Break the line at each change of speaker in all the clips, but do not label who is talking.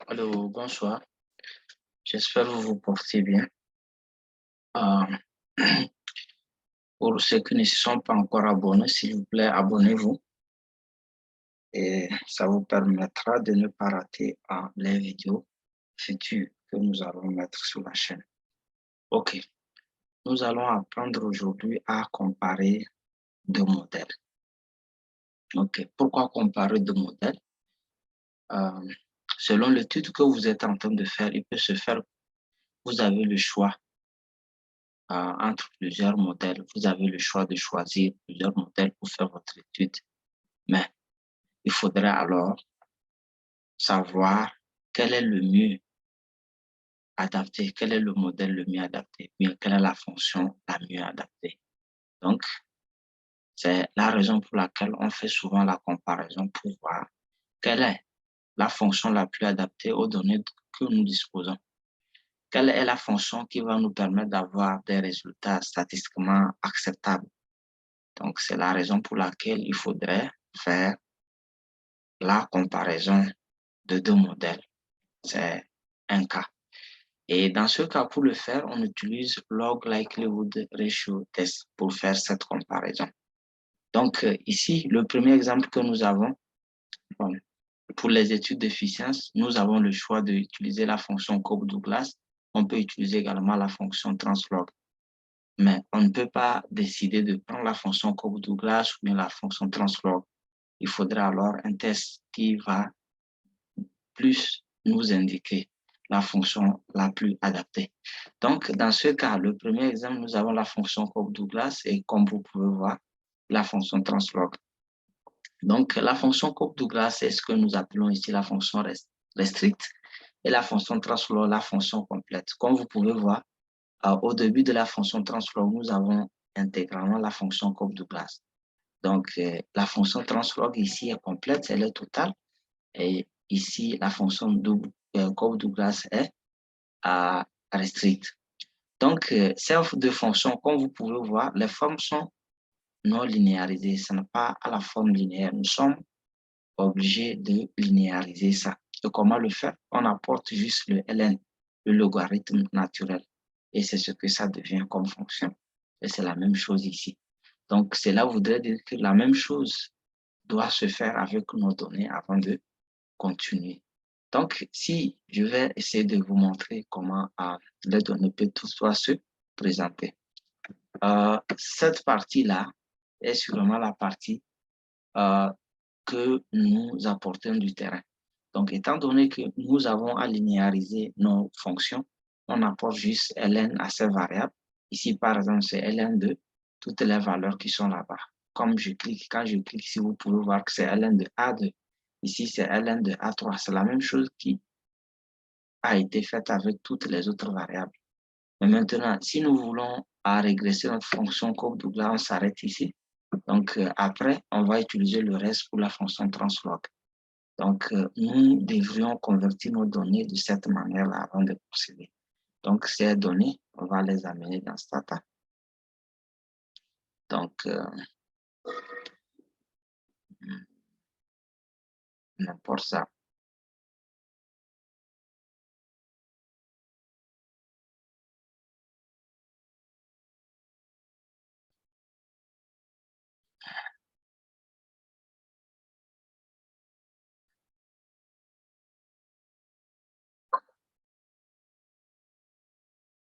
Allô, bonsoir. J'espère que vous vous portez bien. Euh, pour ceux qui ne se sont pas encore abonnés, s'il vous plaît, abonnez-vous et ça vous permettra de ne pas rater les vidéos futures que nous allons mettre sur la chaîne. Ok, nous allons apprendre aujourd'hui à comparer deux modèles. Ok, pourquoi comparer deux modèles? Euh, Selon l'étude que vous êtes en train de faire, il peut se faire, vous avez le choix entre plusieurs modèles. Vous avez le choix de choisir plusieurs modèles pour faire votre étude. Mais il faudrait alors savoir quel est le mieux adapté, quel est le modèle le mieux adapté, bien quelle est la fonction la mieux adaptée. Donc, c'est la raison pour laquelle on fait souvent la comparaison pour voir quelle est la fonction la plus adaptée aux données que nous disposons. Quelle est la fonction qui va nous permettre d'avoir des résultats statistiquement acceptables. Donc, c'est la raison pour laquelle il faudrait faire la comparaison de deux modèles. C'est un cas. Et dans ce cas, pour le faire, on utilise Log Likelihood Ratio Test pour faire cette comparaison. Donc, ici, le premier exemple que nous avons, bon, pour les études d'efficience, nous avons le choix d'utiliser la fonction Cobb-Douglas. On peut utiliser également la fonction Translog. Mais on ne peut pas décider de prendre la fonction Cobb-Douglas ou bien la fonction Translog. Il faudra alors un test qui va plus nous indiquer la fonction la plus adaptée. Donc, dans ce cas, le premier exemple, nous avons la fonction Cobb-Douglas et comme vous pouvez voir, la fonction Translog. Donc, la fonction Cobb-Douglas, c'est ce que nous appelons ici la fonction restricte et la fonction Translog, la fonction complète. Comme vous pouvez voir, au début de la fonction Translog, nous avons intégralement la fonction Cobb-Douglas. Donc, la fonction Translog ici est complète, elle est totale. Et ici, la fonction Cobb-Douglas est restricte. Donc, ces deux fonctions, comme vous pouvez voir, les formes sont non linéarisées. Ce n'est pas à la forme linéaire. Nous sommes obligés de linéariser ça. Et comment le faire? On apporte juste le ln, le logarithme naturel. Et c'est ce que ça devient comme fonction. Et c'est la même chose ici. Donc, cela voudrait dire que la même chose doit se faire avec nos données avant de continuer. Donc, si je vais essayer de vous montrer comment les données peuvent toutefois se présenter. Cette partie-là est sûrement la partie que nous apportons du terrain. Donc, étant donné que nous avons à linéariser nos fonctions, on apporte juste ln à ces variables. Ici, par exemple, c'est ln de toutes les valeurs qui sont là-bas. Comme je clique, quand je clique ici, vous pouvez voir que c'est ln de A2. Ici, c'est ln de A3. C'est la même chose qui a été faite avec toutes les autres variables. Mais maintenant, si nous voulons régresser notre fonction Cobb-Douglas, on s'arrête ici. Donc, après, on va utiliser le reste pour la fonction Translog. Donc, nous devrions convertir nos données de cette manière-là avant de procéder. Donc, ces données, on va les amener dans Stata. Donc, n'importe ça.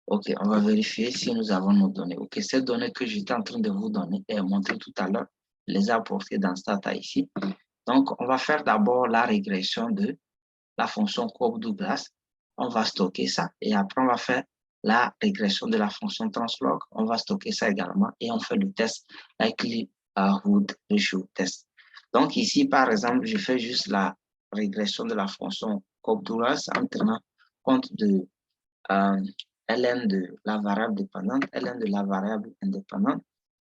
OK, on va vérifier si nous avons nos données. OK, ces données que j'étais en train de vous donner et montrer tout à l'heure, les apporter dans Stata ici. Donc, on va faire d'abord la régression de la fonction Cobb-Douglas. On va stocker ça et après, on va faire la régression de la fonction Translog. On va stocker ça également et on fait le test Likelihood Ratio Test. Donc, ici, par exemple, je fais juste la régression de la fonction Cobb-Douglas en tenant compte de ln de la variable dépendante, ln de la variable indépendante,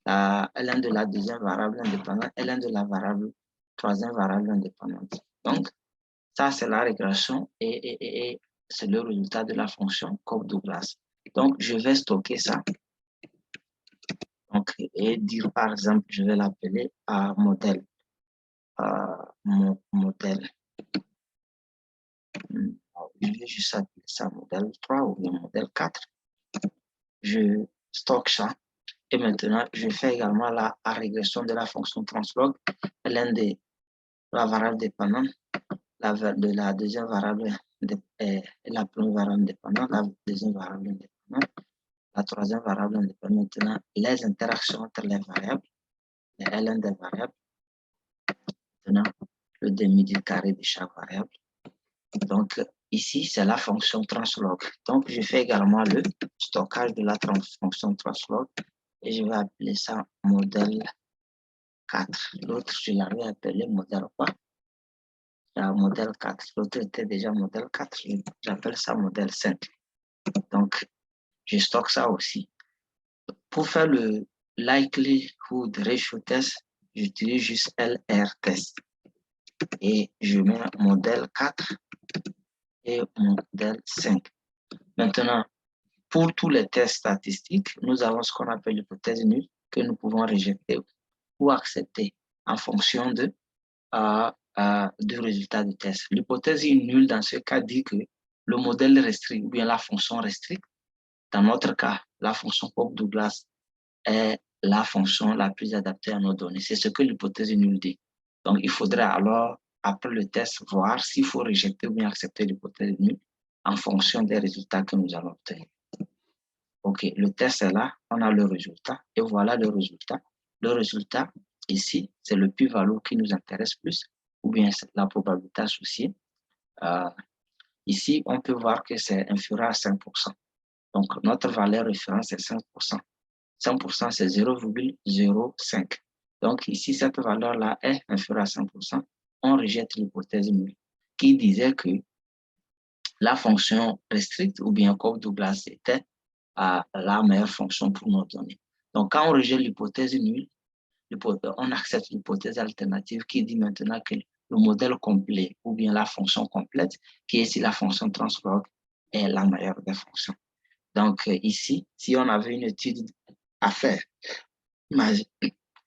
ln de la deuxième variable indépendante, ln de la variable troisième variable indépendante. Donc, ça, c'est la régression et c'est le résultat de la fonction Cobb-Douglas. Donc, je vais stocker ça. Donc, et dire, par exemple, je vais l'appeler modèle. Modèle je vais juste appeler ça modèle 3 ou bien modèle 4. Je stocke ça. Et maintenant, je fais également la régression de la fonction translog, l'un des la variable dépendante, de la deuxième variable, la première variable dépendante, la deuxième variable indépendante, la troisième variable indépendante. Maintenant, les interactions entre les variables, les ln des variables. Maintenant, le demi du carré de chaque variable. Donc, ici, c'est la fonction translog. Donc, je fais également le stockage de la fonction translog et je vais appeler ça modèle 4. L'autre, je l'avais appelé modèle quoi? Modèle 4. L'autre était déjà modèle 4. J'appelle ça modèle 5. Donc, je stocke ça aussi. Pour faire le likelihood ratio test, j'utilise juste LR test. Et je mets modèle 4 et modèle 5. Maintenant, pour tous les tests statistiques, nous avons ce qu'on appelle l'hypothèse nulle que nous pouvons rejeter ou accepter en fonction du résultat du test. L'hypothèse nulle dans ce cas dit que le modèle restreint ou bien la fonction restricte, dans notre cas, la fonction Cobb-Douglas est la fonction la plus adaptée à nos données. C'est ce que l'hypothèse nulle dit. Donc, il faudrait alors, après le test, voir s'il faut rejeter ou bien accepter l'hypothèse nulle en fonction des résultats que nous allons obtenir. OK, le test est là, on a le résultat et voilà le résultat. Le résultat, ici, c'est le p-value qui nous intéresse plus ou bien la probabilité associée. Ici, on peut voir que c'est inférieur à 5%. Donc, notre valeur référence est 5%. 5%, c'est 0,05. Donc, ici, cette valeur-là est inférieure à 5%. On rejette l'hypothèse nulle qui disait que la fonction restricte ou bien Cobb-Douglas était la meilleure fonction pour nos données. Donc, quand on rejette l'hypothèse nulle, on accepte l'hypothèse alternative qui dit maintenant que le modèle complet ou bien la fonction complète, qui est ici la fonction translog, est la meilleure des fonctions. Donc, ici, si on avait une étude à faire,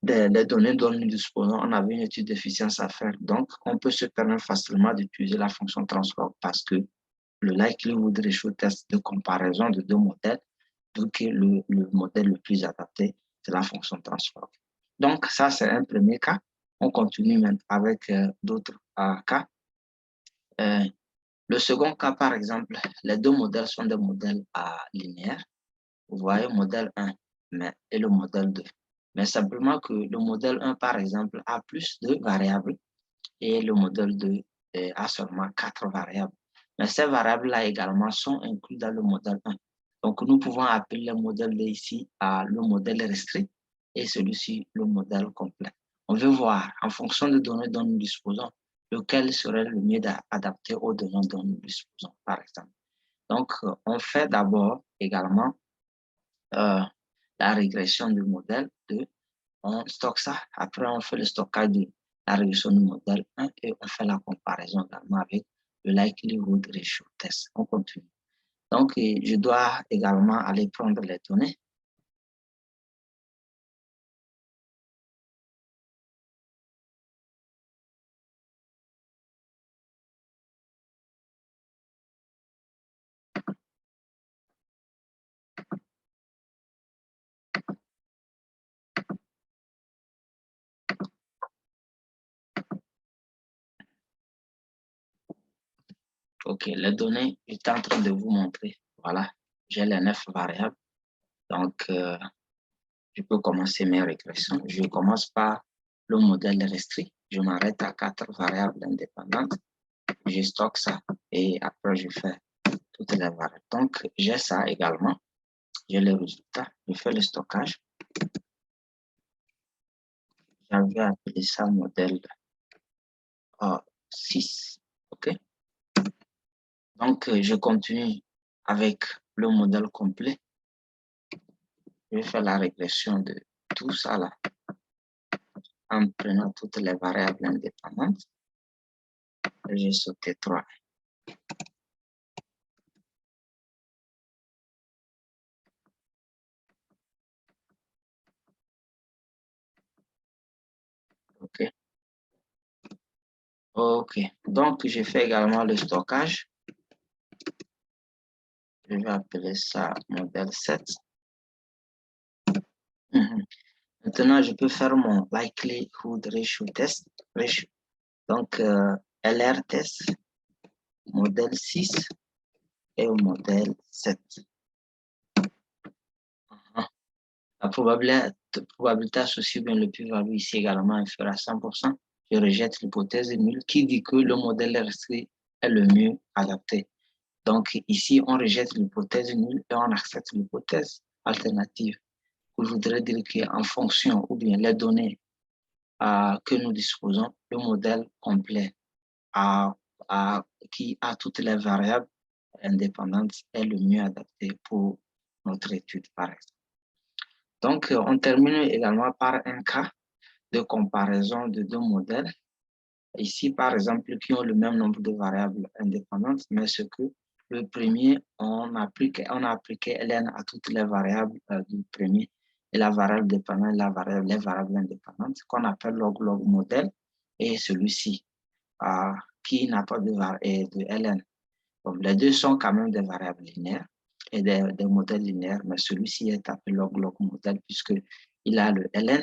des données dont nous disposons, on avait une étude d'efficience à faire. Donc, on peut se permettre facilement d'utiliser la fonction translog parce que le likelihood ratio test de comparaison de deux modèles, donc le modèle le plus adapté, c'est la fonction translog. Donc, ça, c'est un premier cas. On continue maintenant avec d'autres cas. Le second cas, par exemple, les deux modèles sont des modèles linéaires. Vous voyez, modèle 1 et le modèle 2. Mais simplement que le modèle 1, par exemple, a plus de variables et le modèle 2 a seulement 4 variables. Mais ces variables-là également sont incluses dans le modèle 1. Donc, nous pouvons appeler le modèle 2 ici le modèle restreint et celui-ci le modèle complet. On veut voir, en fonction des données dont nous disposons, lequel serait le mieux adapté aux données dont nous disposons, par exemple. Donc, on fait d'abord également la régression du modèle 2. On stocke ça. Après, on fait le stockage de la régression du modèle 1 et on fait la comparaison également avec le likelihood ratio test. On continue. Donc, je dois également aller prendre les données. OK, les données, j'étais en train de vous montrer. Voilà, j'ai les 9 variables. Donc, je peux commencer mes régressions. Je commence par le modèle restreint. Je m'arrête à 4 variables indépendantes. Je stocke ça et après, je fais toutes les variables. Donc, j'ai ça également. J'ai le résultat. Je fais le stockage. J'avais appelé ça modèle 6. OK? Donc, je continue avec le modèle complet. Je vais faire la régression de tout ça là en prenant toutes les variables indépendantes. J'ai sauté 3. OK? OK. Donc, je fais également le stockage. Je vais appeler ça modèle 7. Mhm. Maintenant, je peux faire mon likelihood ratio test. Donc, LR test, modèle 6 et au modèle 7. La probabilité associée bien le plus-value ici également inférieure à 100%. Je rejette l'hypothèse nulle qui dit que le modèle RST est le mieux adapté. Donc ici, on rejette l'hypothèse nulle et on accepte l'hypothèse alternative. Je voudrais dire qu'en fonction ou bien les données que nous disposons, le modèle complet qui a toutes les variables indépendantes est le mieux adapté pour notre étude, par exemple. Donc, on termine également par un cas de comparaison de deux modèles. Ici, par exemple, qui ont le même nombre de variables indépendantes, mais ce que le premier, on a appliqué ln à toutes les variables du premier et la variable dépendante, les variables indépendantes, qu'on appelle log-log modèle, et celui-ci, qui n'a pas de ln. Bon, les deux sont quand même des variables linéaires et des modèles linéaires, mais celui-ci est appelé log-log modèle puisqu'il a le ln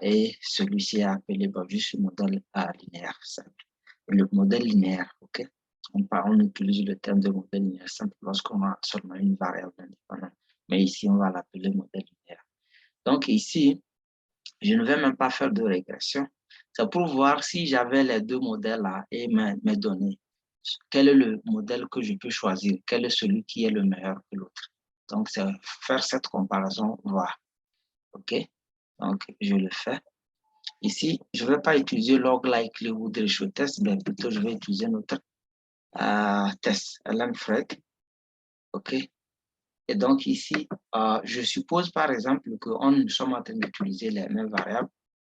et celui-ci est appelé juste le modèle linéaire simple. Le modèle linéaire, ok? On utilise le terme de modèle linéaire simple lorsqu'on a seulement une variable indépendante, mais ici, on va l'appeler modèle linéaire. Donc ici, je ne vais même pas faire de régression. C'est pour voir si j'avais les deux modèles là et mes données. Quel est le modèle que je peux choisir? Quel est celui qui est le meilleur que l'autre? Donc, c'est faire cette comparaison, voir. OK? Donc, je le fais. Ici, je ne vais pas utiliser log likelihood ratio test, mais plutôt je vais utiliser notre test, LMFRED. OK? Et donc, ici, je suppose par exemple que nous sommes en train d'utiliser les mêmes variables.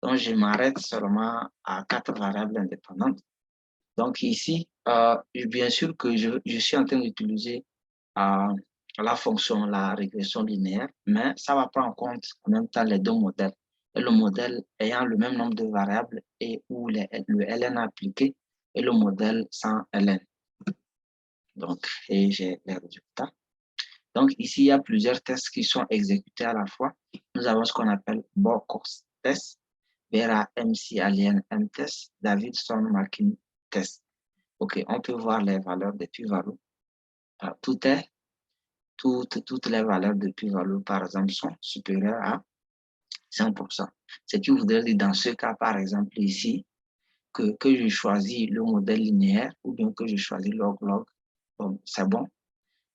Donc, je m'arrête seulement à 4 variables indépendantes. Donc, ici, bien sûr que je suis en train d'utiliser la fonction, la régression linéaire, mais ça va prendre en compte en même temps les deux modèles. Et le modèle ayant le même nombre de variables et où le ln appliqué et le modèle sans ln. Donc, et j'ai les résultats. Donc, ici, il y a plusieurs tests qui sont exécutés à la fois. Nous avons ce qu'on appelle Borkos test, Vera MC Alien M test, Davidson Markin test. OK, on peut voir les valeurs de plus-value. Toutes les valeurs de plus-value, par exemple, sont supérieures à 100%. Ce qui voudrait dire dans ce cas, par exemple, ici, que je choisis le modèle linéaire ou bien que je choisis log-log, bon, c'est bon.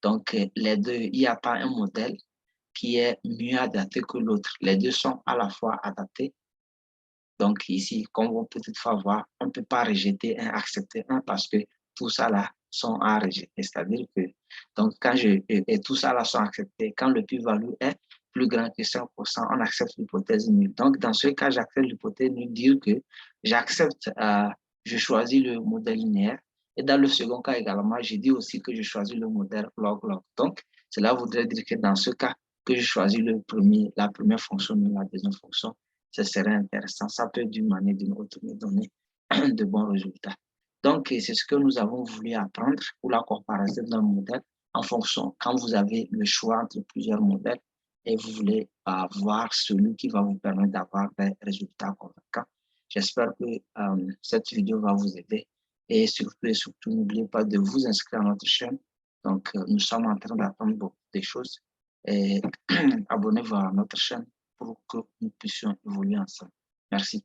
Donc, les deux, il n'y a pas un modèle qui est mieux adapté que l'autre. Les deux sont à la fois adaptés. Donc, ici, comme on peut toutefois voir, on ne peut pas rejeter un, accepter un parce que tout ça là sont à rejeter. C'est-à-dire que, donc, et tout ça là sont acceptés. Quand le plus-value est plus grand que 100%, on accepte l'hypothèse nulle. Donc, dans ce cas, j'accepte l'hypothèse nulle, dire que j'accepte, je choisis le modèle linéaire. Et dans le second cas également, j'ai dit aussi que je choisis le modèle log-log. Donc, cela voudrait dire que dans ce cas, que je choisis la première fonction, la deuxième fonction, ce serait intéressant. Ça peut d'une manière ou d'une autre me donner de bons résultats. Donc, c'est ce que nous avons voulu apprendre pour la comparaison d'un modèle en fonction, quand vous avez le choix entre plusieurs modèles et vous voulez voir celui qui va vous permettre d'avoir des résultats convaincants. J'espère que cette vidéo va vous aider et surtout, n'oubliez pas de vous inscrire à notre chaîne. Donc, nous sommes en train d'apprendre beaucoup de choses et abonnez-vous à notre chaîne pour que nous puissions évoluer ensemble. Merci.